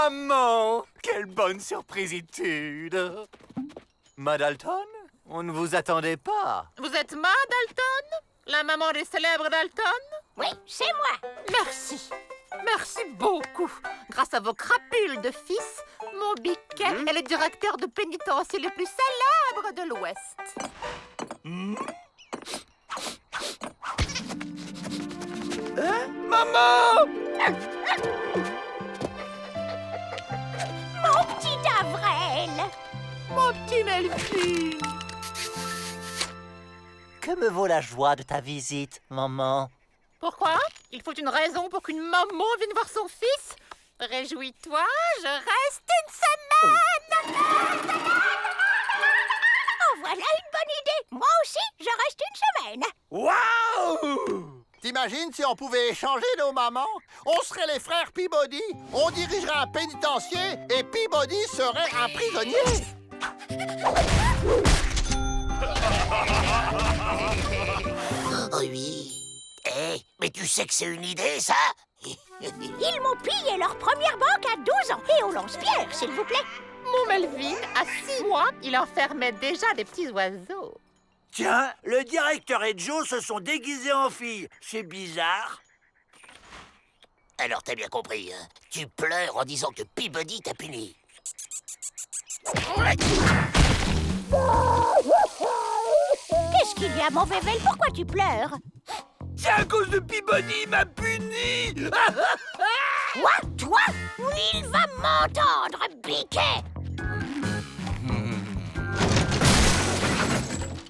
Maman, quelle bonne surprisitude! Ma Dalton, on ne vous attendait pas. Vous êtes Ma Dalton? La maman des célèbres Dalton? Oui, c'est moi. Merci. Merci beaucoup. Grâce à vos crapules de fils, mon biquet est le directeur de pénitence le plus salade célèbre de l'Ouest. Maman! Mon petit Avril! Mon petit Melfi. Que me vaut la joie de ta visite, maman? Pourquoi? Il faut une raison pour qu'une maman vienne voir son fils? Réjouis-toi, je reste une semaine! Oh, voilà une bonne idée! Moi aussi, je reste une semaine! Waouh! T'imagines si on pouvait échanger nos mamans? On serait les frères Peabody, on dirigerait un pénitencier et Peabody serait un prisonnier. Oh oui. Mais tu sais que c'est une idée, ça? Ils m'ont pillé leur première banque à 12 ans et au lance-pierre, s'il vous plaît. Mon Melvin, à 6 mois, il enfermait déjà des petits oiseaux. Tiens, le directeur et Joe se sont déguisés en filles. C'est bizarre. Alors t'as bien compris, hein? Tu pleures en disant que Peabody t'a puni. Qu'est-ce qu'il y a, mon bébé? Pourquoi tu pleures? C'est à cause de Peabody, il m'a puni. Quoi? Toi? Il va m'entendre, Biquet!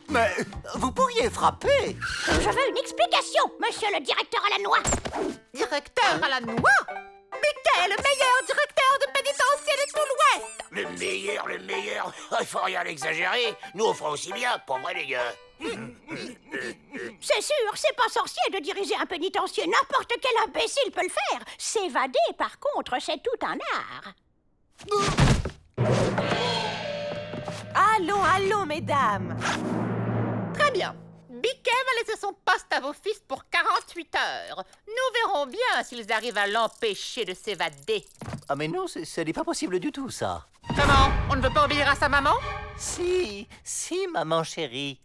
Mais vous pourriez frapper! Je veux une explication, monsieur le directeur à la noix! Directeur à la noix? Biquet, le meilleur directeur de pénitencier de tout l'Ouest! Le meilleur. Il faut rien exagérer. Nous, on fera aussi bien, pour vrai, les gars. C'est sûr, c'est pas sorcier de diriger un pénitencier. N'importe quel imbécile peut le faire. S'évader, par contre, c'est tout un art. Allons, mesdames. Très bien. Biquet va laisser son poste à vos fils pour 48 heures. Nous verrons bien s'ils arrivent à l'empêcher de s'évader. Ah mais non, ce n'est pas possible du tout, ça. Comment? On ne veut pas obéir à sa maman? Si, maman chérie.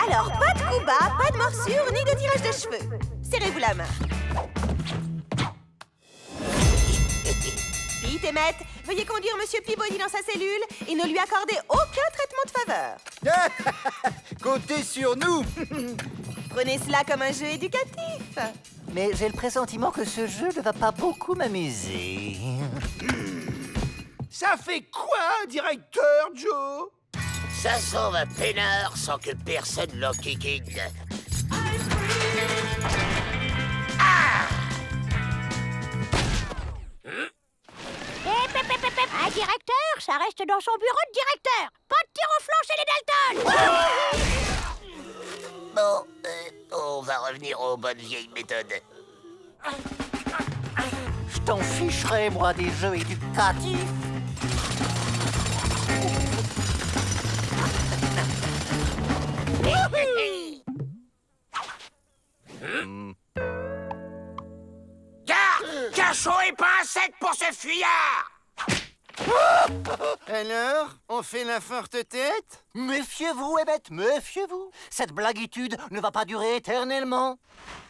Alors, pas de coups bas, pas de morsure, ni de tirage de cheveux. Serrez-vous la main. Pete et Matt, veuillez conduire Monsieur Peabody dans sa cellule et ne lui accorder aucun traitement de faveur. Comptez sur nous. Prenez cela comme un jeu éducatif. Mais j'ai le pressentiment que ce jeu ne va pas beaucoup m'amuser. Ça fait quoi, directeur Joe? Ça s'en va peinard sans que personne l'enquiquine. Un directeur, ça reste dans son bureau de directeur. Pas de tir au flanc chez les Dalton. Bon, on va revenir aux bonnes vieilles méthodes. Je t'en ficherai, moi, des jeux éducatifs. Garde! Cachot et pas un sec pour ce fuyard! Alors, on fait la forte tête? Méfiez-vous, Emmett, méfiez-vous. Cette blaguitude ne va pas durer éternellement.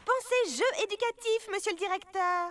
Pensez jeu éducatif, monsieur le directeur.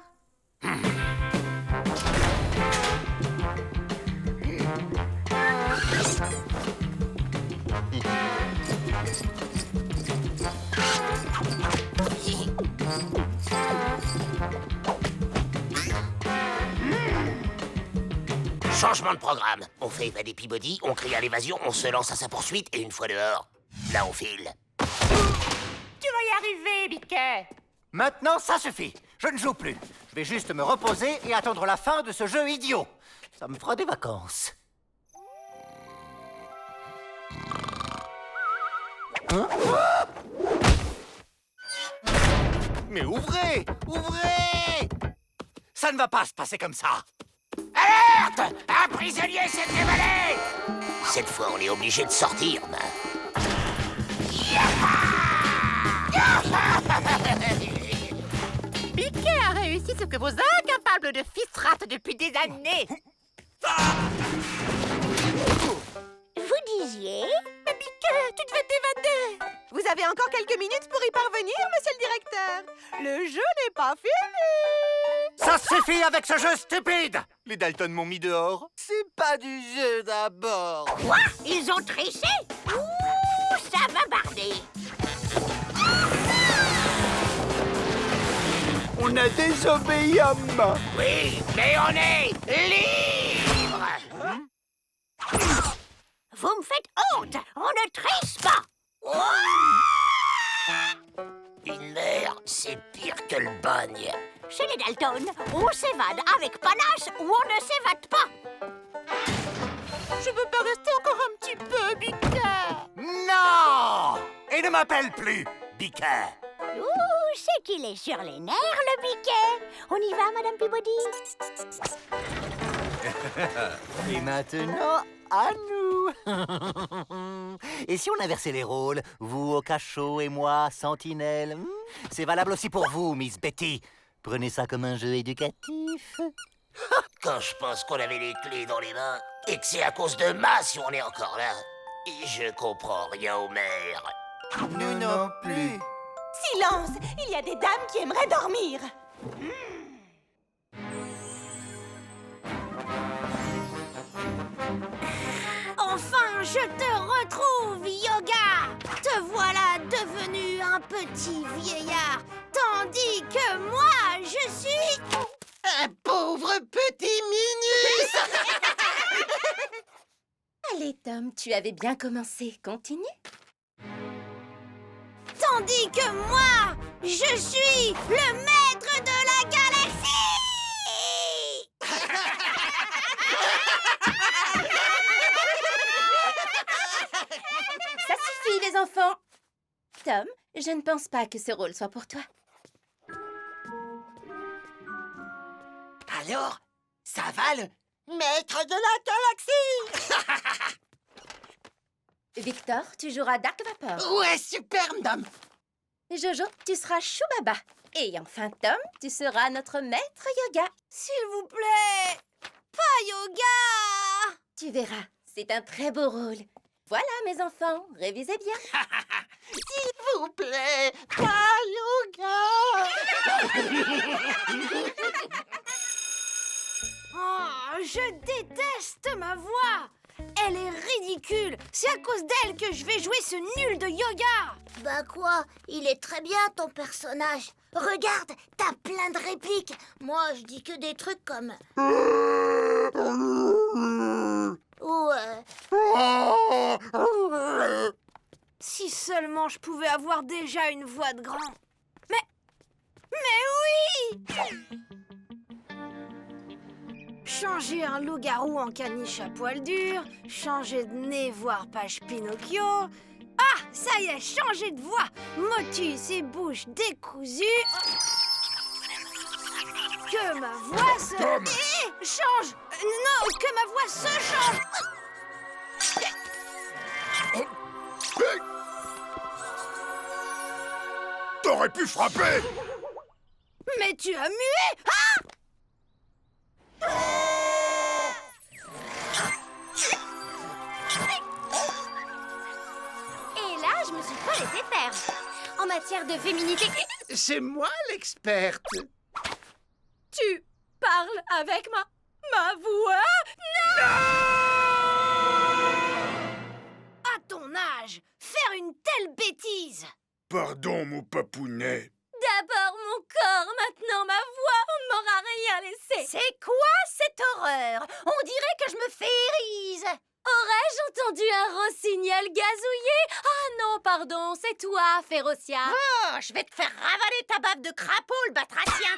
Changement de programme. On fait évader Peabody, on crie à l'évasion, on se lance à sa poursuite et une fois dehors, là on file. Tu vas y arriver, Biquet. Maintenant, ça suffit. Je ne joue plus. Je vais juste me reposer et attendre la fin de ce jeu idiot. Ça me fera des vacances. Hein? Mais ouvrez! Ouvrez! Ça ne va pas se passer comme ça. Alerte! Un prisonnier s'est évadé! Cette fois, on est obligé de sortir, ben. Biquet a réussi ce que vos incapables de fils ratent depuis des années. Vous disiez? Mais Biquet, tu devais t'évader. Vous avez encore quelques minutes pour y parvenir, monsieur le directeur. Le jeu n'est pas fini. Ça suffit avec ce jeu stupide! Les Dalton m'ont mis dehors. C'est pas du jeu d'abord. Quoi? Ils ont triché? Ouh, ça va barder. On a désobéi à main. Oui, mais on est libre. Vous me faites honte. On ne triche pas. Une mère, c'est pire que le bagne. Chez les Dalton, on s'évade avec panache ou on ne s'évade pas. Je veux pas rester encore un petit peu, Biquet. Non! Et ne m'appelle plus Biquet. Ouh, c'est qu'il est sur les nerfs, le Biquet. On y va, Madame Peabody? Et maintenant, à nous. Et si on inversait les rôles? Vous au cachot et moi, sentinelle. C'est valable aussi pour vous, Miss Betty. Prenez ça comme un jeu éducatif. Quand je pense qu'on avait les clés dans les mains et que c'est à cause de Ma si on est encore là. Et je comprends rien au maire. Nous non plus. Silence! Il y a des dames qui aimeraient dormir. Enfin, je te retrouve, Yoga. Te voilà devenu un petit vieillard, tandis que moi, je suis... Un pauvre petit Minus. Allez, Tom, tu avais bien commencé. Continue. Tandis que moi, je suis le maître de la galaxie. Ça suffit, les enfants. Tom, je ne pense pas que ce rôle soit pour toi. Alors, ça va le maître de la galaxie. Victor, tu joueras Dark Vapor. Ouais, super, madame. Jojo, tu seras Chubaba. Et enfin, Tom, tu seras notre maître yoga. S'il vous plaît, pas Yoga. Tu verras, c'est un très beau rôle. Voilà, mes enfants, révisez bien. S'il vous plaît, pas yoga. Oh, je déteste ma voix. Elle est ridicule. C'est à cause d'elle que je vais jouer ce nul de yoga. Bah quoi, il est très bien ton personnage. Regarde, t'as plein de répliques. Moi, je dis que des trucs comme... Ou... Si seulement je pouvais avoir déjà une voix de grand. Mais oui! Changer un loup-garou en caniche à poil dur, changer de nez, voire page Pinocchio. Ah, ça y est, changer de voix. Motus et bouche décousue. Que ma voix se... change. Non, que ma voix se change. T'aurais pu frapper. Mais tu as mué. Ah! Et là, je me suis pas laissé faire. En matière de féminité... C'est moi l'experte. Tu parles avec ma voix? À ton âge, faire une telle bêtise. Pardon, mon papounet. D'abord mon corps, maintenant ma voix, on ne m'aura rien laissé. C'est quoi cette horreur? On dirait que je me férise. Aurais-je entendu un rossignol gazouiller? Ah non, pardon, c'est toi, Férocia. Oh, je vais te faire ravaler ta bave de crapaud, le batracien.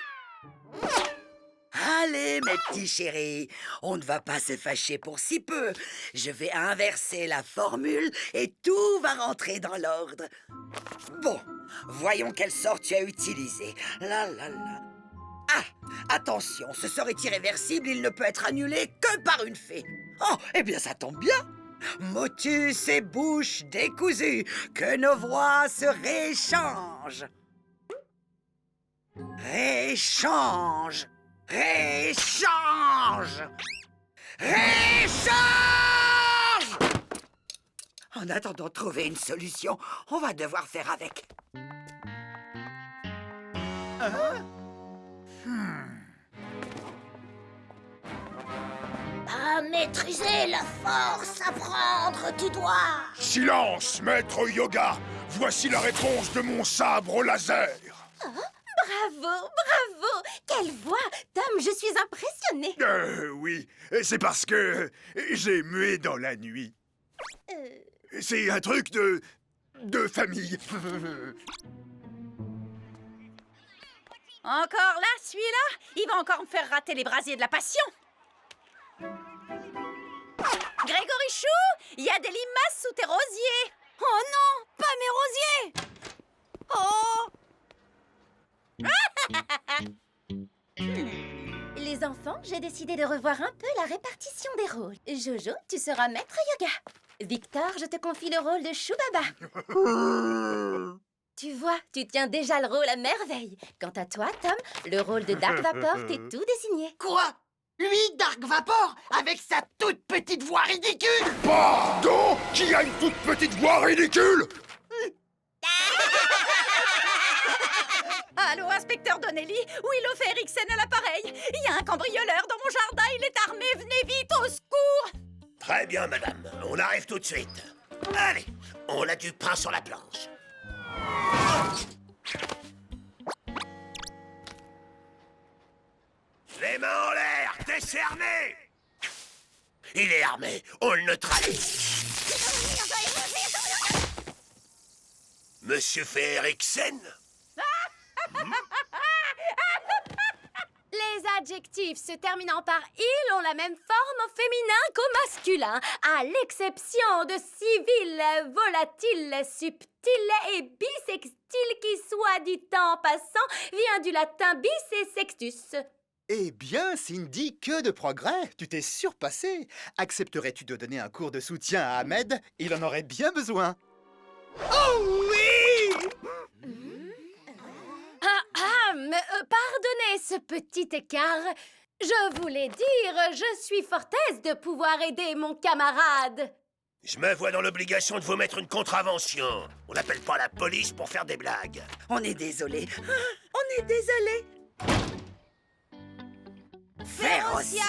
Allez, mes petits chéris, on ne va pas se fâcher pour si peu. Je vais inverser la formule et tout va rentrer dans l'ordre. Bon, voyons quel sort tu as utilisé. Là. Ah, attention, ce sort est irréversible, il ne peut être annulé que par une fée. Oh, eh bien ça tombe bien. Motus et bouche décousues, que nos voix se rééchangent. Rééchange. En attendant de trouver une solution, on va devoir faire avec. dois maîtriser la force à prendre, tu dois. Silence, maître Yoga. Voici la réponse de mon sabre au laser. Bravo, bravo! Quelle voix! Tom, je suis impressionnée. Oui, c'est parce que j'ai mué dans la nuit. C'est un truc de famille. Encore là, celui-là? Il va encore me faire rater les brasiers de la passion. Grégory Chou, il y a des limaces sous tes rosiers. Oh non, pas mes rosiers! Oh! Les enfants, j'ai décidé de revoir un peu la répartition des rôles. Jojo, tu seras maître yoga. Victor, je te confie le rôle de Chou-Baba. Tu vois, tu tiens déjà le rôle à merveille. Quant à toi, Tom, le rôle de Dark Vapor, t'es tout désigné. Quoi? Lui, Dark Vapor, avec sa toute petite voix ridicule? Pardon? Qui a une toute petite voix ridicule? Allô, inspecteur Donnelly? Willow fait Eriksen à l'appareil. Il y a un cambrioleur dans mon jardin, il est armé, venez vite, au secours! Très bien, madame. On arrive tout de suite. Allez, on a du pain sur la planche. Les mains en l'air, décerné! Il est armé, on le neutralise. Monsieur fait Eriksen? Les adjectifs se terminant par « il » ont la même forme au féminin qu'au masculin, à l'exception de civil, volatile, subtil et bisextile qui, soit dit en passant, vient du latin bis et sextus. Eh bien, Cindy, que de progrès! Tu t'es surpassée! Accepterais-tu de donner un cours de soutien à Ahmed? Il en aurait bien besoin! Oh oui! Pardonnez ce petit écart. Je voulais dire, je suis fort aise de pouvoir aider mon camarade. Je me vois dans l'obligation de vous mettre une contravention. On n'appelle pas la police pour faire des blagues. On est désolé. On est désolé. Férocia!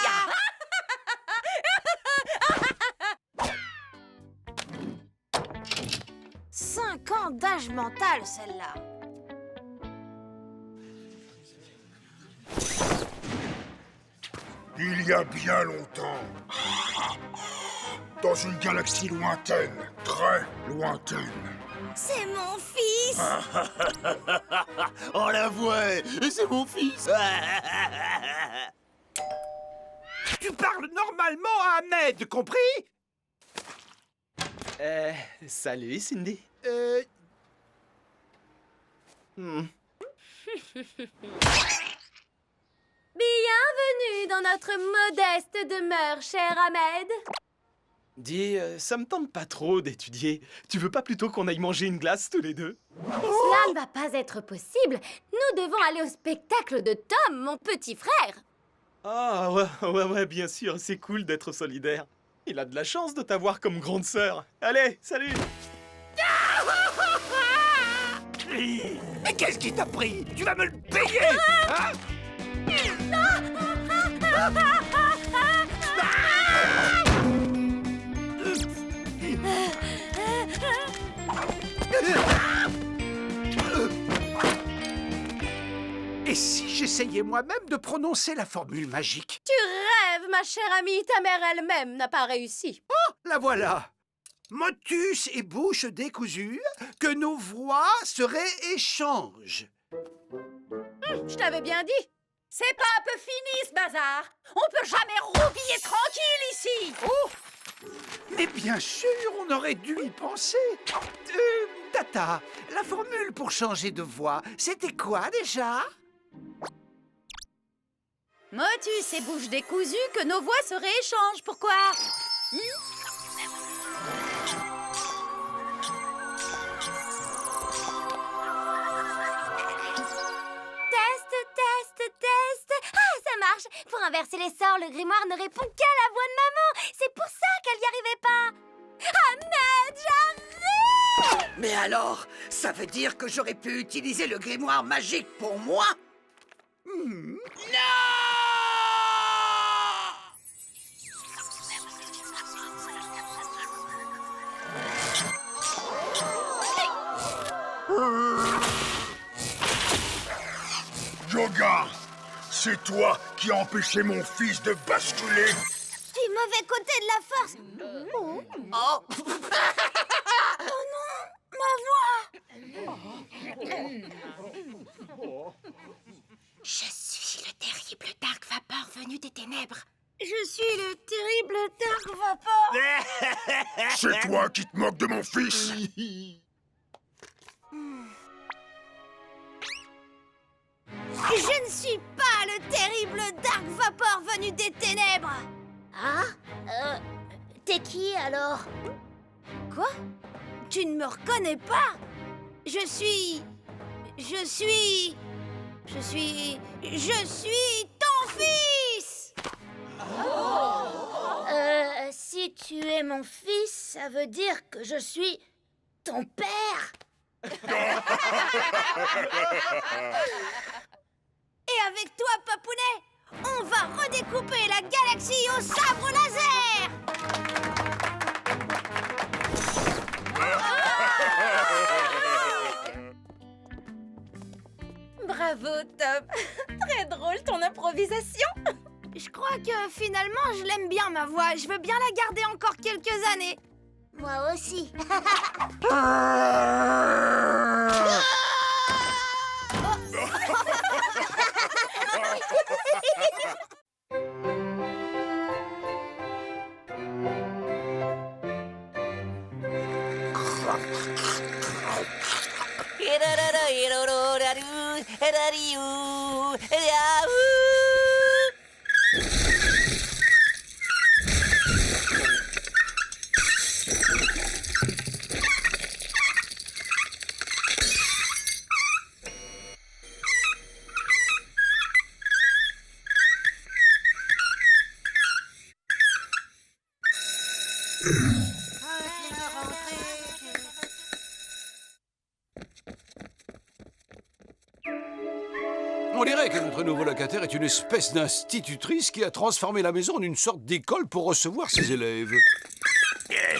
5 ans d'âge mental, celle-là. Il y a bien longtemps, dans une galaxie lointaine, très lointaine. C'est mon fils! On la voit, c'est mon fils. Tu parles normalement à Ahmed, compris? Salut, Cindy. Bienvenue dans notre modeste demeure, cher Ahmed. Dis, ça me tente pas trop d'étudier. Tu veux pas plutôt qu'on aille manger une glace tous les deux? Cela ne va pas être possible. Nous devons aller au spectacle de Tom, mon petit frère. Ah, ouais, bien sûr, c'est cool d'être solidaire. Il a de la chance de t'avoir comme grande sœur. Allez, salut! Mais qu'est-ce qui t'a pris? Tu vas me le payer, hein? Et si j'essayais moi-même de prononcer la formule magique? Tu rêves, ma chère amie. Ta mère elle-même n'a pas réussi. Oh, la voilà! Motus et bouche décousue, que nos voix se rééchangent. Je t'avais bien dit. C'est pas un peu fini, ce bazar. On peut jamais roupiller tranquille ici. Oh! Mais bien sûr, on aurait dû y penser. Tata, la formule pour changer de voix, c'était quoi déjà? Motus et bouche décousue, que nos voix se rééchangent. Pourquoi? Test. Ah, ça marche. Pour inverser les sorts, le grimoire ne répond qu'à la voix de maman. C'est pour ça qu'elle n'y arrivait pas. Ahmed, j'arrive! Mais alors, ça veut dire que j'aurais pu utiliser le grimoire magique pour moi? Non! Yoga! C'est toi qui as empêché mon fils de basculer! Du mauvais côté de la force. Oh, Oh, oh non, ma voix. Je suis le terrible Dark Vapor venu des ténèbres. Je suis le terrible Dark Vapor. C'est toi qui te moques de mon fils! Je ne suis pas le terrible Dark Vapor venu des ténèbres. Ah, t'es qui alors? Quoi? Tu ne me reconnais pas? Je suis ton fils! Si tu es mon fils, ça veut dire que je suis ton père. Et avec toi, Papounet, on va redécouper la galaxie au sabre laser! Bravo, Top. Très drôle ton improvisation. Je crois que finalement, je l'aime bien, ma voix. Je veux bien la garder encore quelques années. Moi aussi. On dirait que notre nouveau locataire est une espèce d'institutrice qui a transformé la maison en une sorte d'école pour recevoir ses élèves.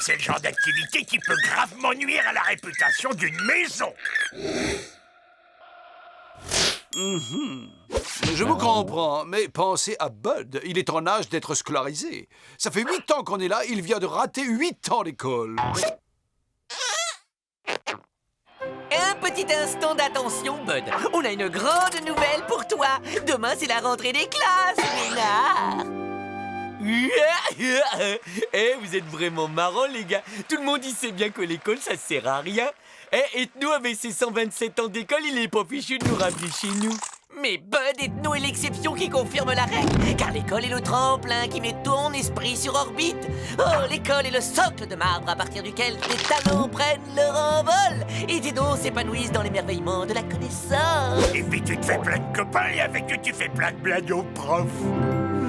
C'est le genre d'activité qui peut gravement nuire à la réputation d'une maison. Je vous comprends, mais pensez à Bud. Il est en âge d'être scolarisé. Ça fait 8 ans qu'on est là, il vient de rater 8 ans d'école. Un petit instant d'attention, Bud. On a une grande nouvelle pour toi. Demain, c'est la rentrée des classes, Ménard. Eh, vous êtes vraiment marrants, les gars. Tout le monde, il sait bien que l'école, ça sert à rien. Eh, Ethno, avec ses 127 ans d'école, il est pas fichu de nous ramener chez nous. Mais Bud, Ethno est l'exception qui confirme la règle. Car l'école est le tremplin qui met ton esprit sur orbite. Oh, l'école est le socle de marbre à partir duquel tes talents prennent leur envol. Et tes dons s'épanouissent dans l'émerveillement de la connaissance. Et puis tu te fais plein de copains et avec eux tu fais plein de blagues aux profs.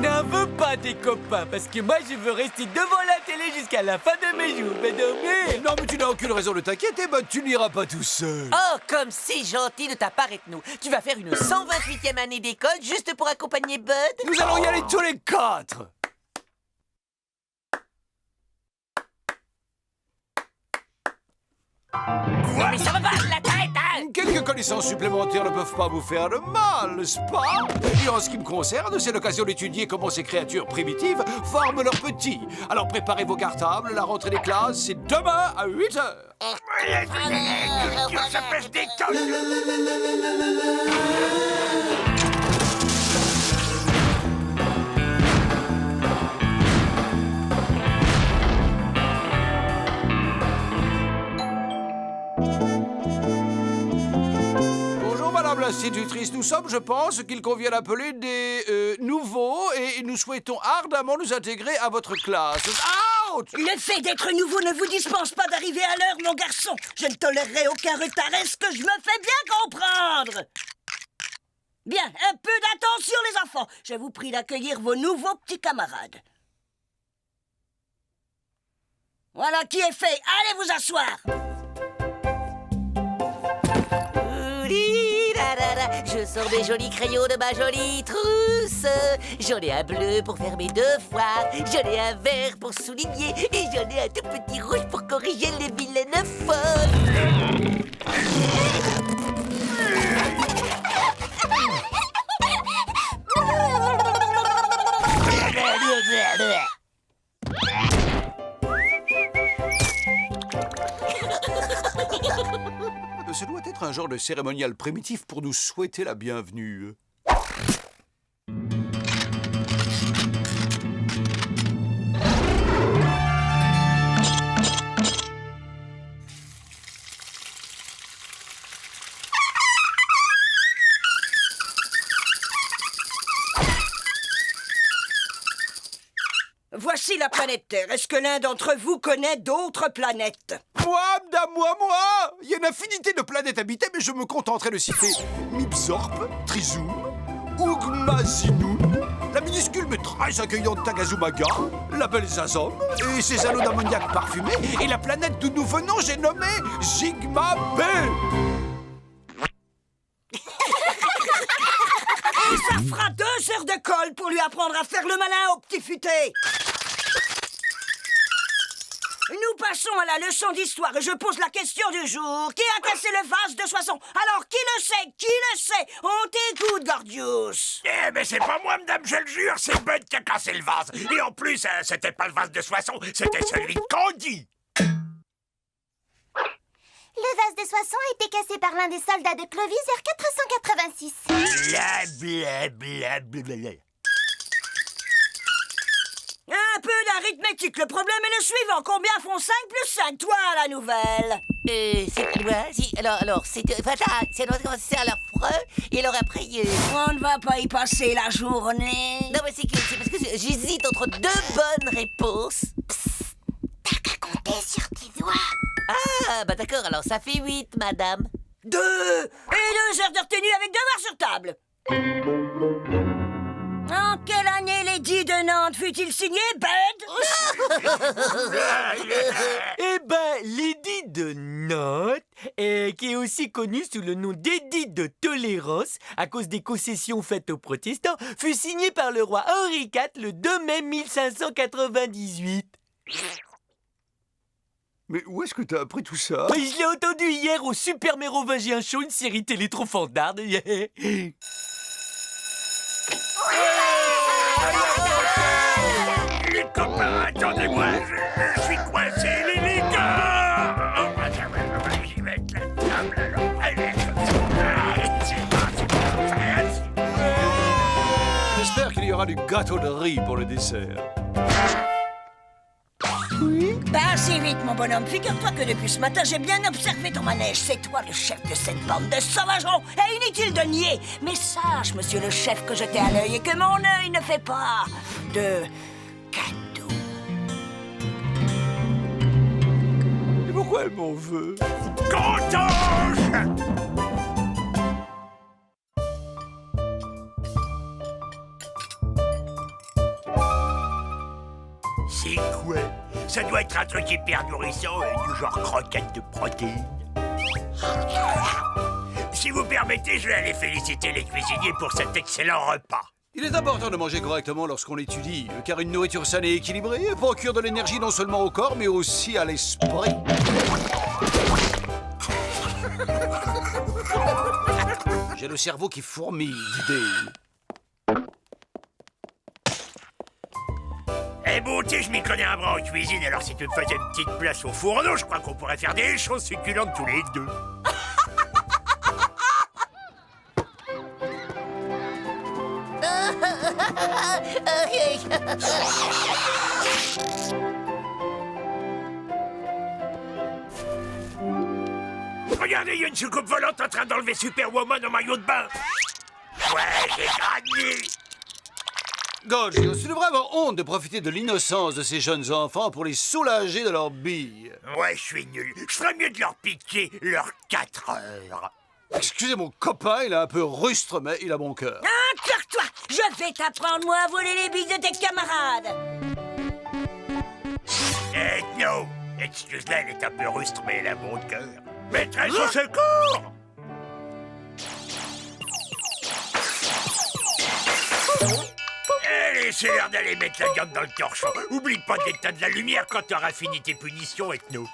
N'en veux pas des copains, parce que moi je veux rester devant la télé jusqu'à la fin de mes jours, mais dormir. Non, mais tu n'as aucune raison de t'inquiéter, Bud, tu n'iras pas tout seul. Oh, comme c'est gentil de ta part, Ethno. Tu vas faire une 128e année d'école juste pour accompagner Bud? Nous allons y aller tous les 4. Mais ça va pas la tête, hein? Quelques connaissances supplémentaires ne peuvent pas vous faire de mal, n'est-ce pas? Et en ce qui me concerne, c'est l'occasion d'étudier comment ces créatures primitives forment leurs petits. Alors préparez vos cartables, la rentrée des classes, c'est demain à 8h. Culture, ça pêche des coques. L'institutrice, nous sommes, je pense, ce qu'il convient d'appeler des nouveaux et nous souhaitons ardemment nous intégrer à votre classe. Out! Le fait d'être nouveau ne vous dispense pas d'arriver à l'heure, mon garçon. Je ne tolérerai aucun retard. Est-ce que je me fais bien comprendre? Bien, un peu d'attention, les enfants. Je vous prie d'accueillir vos nouveaux petits camarades. Voilà qui est fait. Allez vous asseoir. Je sors des jolis crayons de ma jolie trousse. J'en ai un bleu pour faire mes devoirs. J'en ai un vert pour souligner. Et j'en ai un tout petit rouge pour corriger les vilaines fautes. Ce doit être un genre de cérémonial primitif pour nous souhaiter la bienvenue. Voici la planète Terre. Est-ce que l'un d'entre vous connaît d'autres planètes? Moi, madame, moi! Il y a une infinité de planètes habitées, mais je me contenterai de citer Mipsorp, Trizoum, Ougmazinoun, la minuscule mais très accueillante Tagazumaga, la belle Zazom, et ses anneaux d'ammoniac parfumés, et la planète d'où nous venons, j'ai nommé Sigma B. Et ça fera 2 heures de colle pour lui apprendre à faire le malin au petit futé. Nous passons à la leçon d'histoire et je pose la question du jour. Qui a cassé le vase de Soissons? Alors, qui le sait? Qui le sait? On t'écoute, Gordius. Eh, mais c'est pas moi, madame, je le jure, c'est Bud qui a cassé le vase. Et en plus, c'était pas le vase de Soissons, c'était celui de Candy. Le vase de Soissons a été cassé par l'un des soldats de Clovis vers 486. Blablabla. Un peu d'arithmétique. Le problème est le suivant. Combien font 5 plus 5? Toi, la nouvelle. C'est quoi? Si, alors, c'est... c'est à l'affreux, et alors après... On ne va pas y passer la journée. Non, mais c'est parce que j'hésite entre 2 bonnes réponses. T'as qu'à compter sur tes doigts. Ah, bah d'accord, alors ça fait 8, madame. 2 et 2 heures de retenue avec devoir sur table. En quelle année l'édit de Nantes fut-il signé, Bud? Eh ben, l'édit de Nantes, qui est aussi connu sous le nom d'édit de tolérance, à cause des concessions faites aux protestants, fut signé par le roi Henri IV le 2 mai 1598. Mais où est-ce que t'as appris tout ça? Mais je l'ai entendu hier au Super Mérovingien Show, une série télé trop fandarde. Les copains, attendez-moi, je suis coincé, les gars. Je vais mettre la table alors. J'espère qu'il y aura du gâteau de riz pour le dessert. Oui? Pas assez vite, mon bonhomme. Figure-toi que depuis ce matin, j'ai bien observé ton manège. C'est toi le chef de cette bande de sauvagerons. Et inutile de nier. Mais sache, monsieur le chef, que je t'ai à l'œil et que mon œil ne fait pas de cadeaux. Et pourquoi elle m'en veut? Contoche! C'est quoi? Ça doit être un truc hyper nourrissant, du genre croquette de protéines. Si vous permettez, je vais aller féliciter les cuisiniers pour cet excellent repas. Il est important de manger correctement lorsqu'on étudie, car une nourriture saine et équilibrée procure de l'énergie non seulement au corps, mais aussi à l'esprit. J'ai le cerveau qui fourmille d'idées. Eh bon, tu sais, je m'y connais un bras en cuisine, alors si tu me faisais une petite place au fourneau, je crois qu'on pourrait faire des choses succulentes tous les deux. Regardez, il y a une soucoupe volante en train d'enlever Superwoman au maillot de bain. Ouais, j'ai gagné. Gorgios, tu devrais avoir honte de profiter de l'innocence de ces jeunes enfants pour les soulager de leurs billes. Ouais, je suis nul. Je ferais mieux de leur piquer leurs 4 heures. Excusez mon copain, il est un peu rustre, mais il a bon cœur. Encœur-toi! Je vais t'apprendre, moi, à voler les billes de tes camarades. Non, excuse-la, elle est un peu rustre, mais elle a bon cœur. Maîtresse au secours! Allez, c'est l'heure d'aller mettre la viande dans le torchon. Oublie pas d'éteindre la lumière quand t'auras fini tes punitions, Ethno.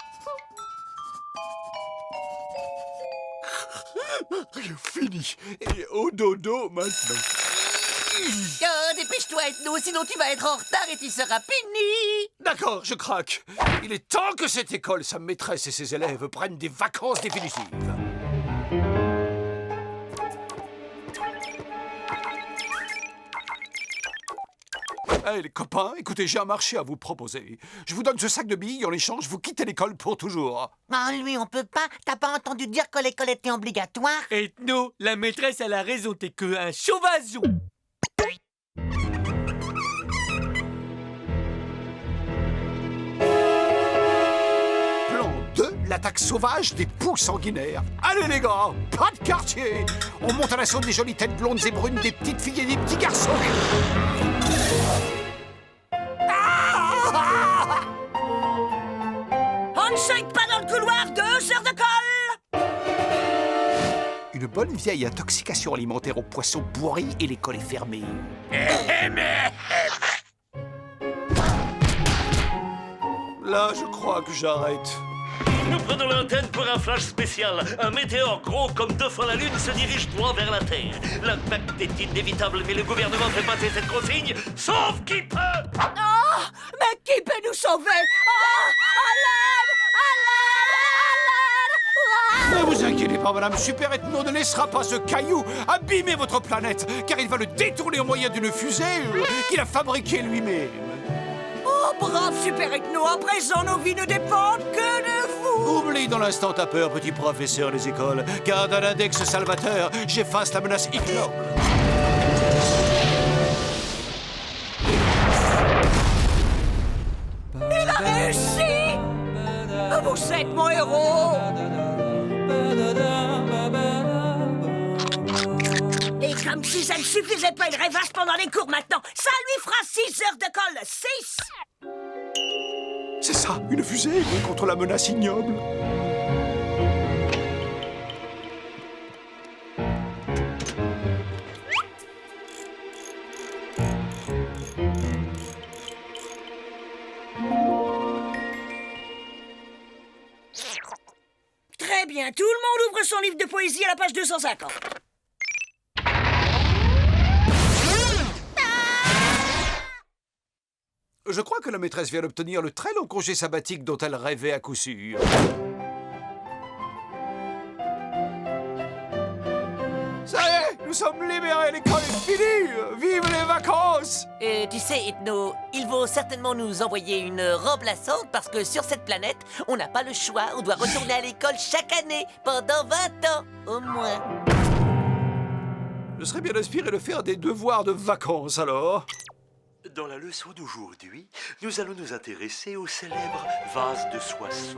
Fini. Et au dodo maintenant. Oh, des dépêche-toi, Ethno, sinon tu vas être en retard et tu seras puni. D'accord, je craque. Il est temps que cette école, sa maîtresse et ses élèves prennent des vacances définitives. Hey les copains, écoutez, j'ai un marché à vous proposer. Je vous donne ce sac de billes, en échange, vous quittez l'école pour toujours. Ah, lui, on peut pas. T'as pas entendu dire que l'école était obligatoire? Ethno, la maîtresse a la raison, t'es que un chauvazon. Plan 2, l'attaque sauvage des poux sanguinaires. Allez les gars, pas de quartier. On monte à l'assaut des jolies têtes blondes et brunes, des petites filles et des petits garçons. On ne shake pas dans le couloir, 2 heures de colle! Une bonne vieille intoxication alimentaire aux poissons pourris et l'école est fermée. Là, je crois que j'arrête. Nous prenons l'antenne pour un flash spécial. Un météore gros comme 2 fois la Lune se dirige droit vers la Terre. L'impact est inévitable, mais le gouvernement fait passer cette consigne, sauf qui peut. Oh! Mais qui peut nous sauver? Oh! À l'aide! Ne vous inquiétez pas, Madame Super Ethno ne laissera pas ce caillou abîmer votre planète, car il va le détourner au moyen d'une fusée qu'il a fabriquée lui-même. Oh, brave Super Ethno, à présent nos vies ne dépendent que de vous! Oublie dans l'instant ta peur, petit professeur des écoles, car d'un index salvateur, j'efface la menace ignoble. Il a réussi! Vous êtes mon héros! Et comme si ça ne suffisait pas, il rêvasse pendant les cours maintenant. Ça lui fera 6 heures de colle. 6! C'est ça, une fusée contre la menace ignoble. Très bien, tout le monde ouvre son livre de poésie à la page 250. Je crois que la maîtresse vient d'obtenir le très long congé sabbatique dont elle rêvait à coup sûr. Ça y est, nous sommes libérés, l'école est finie. Vive les vacances! Tu sais, Ethno, il vaut certainement nous envoyer une remplaçante parce que sur cette planète, on n'a pas le choix. On doit retourner à l'école chaque année, pendant 20 ans, au moins. Je serais bien inspiré de faire des devoirs de vacances, alors. Dans la leçon d'aujourd'hui, nous allons nous intéresser au célèbre vase de Soissons.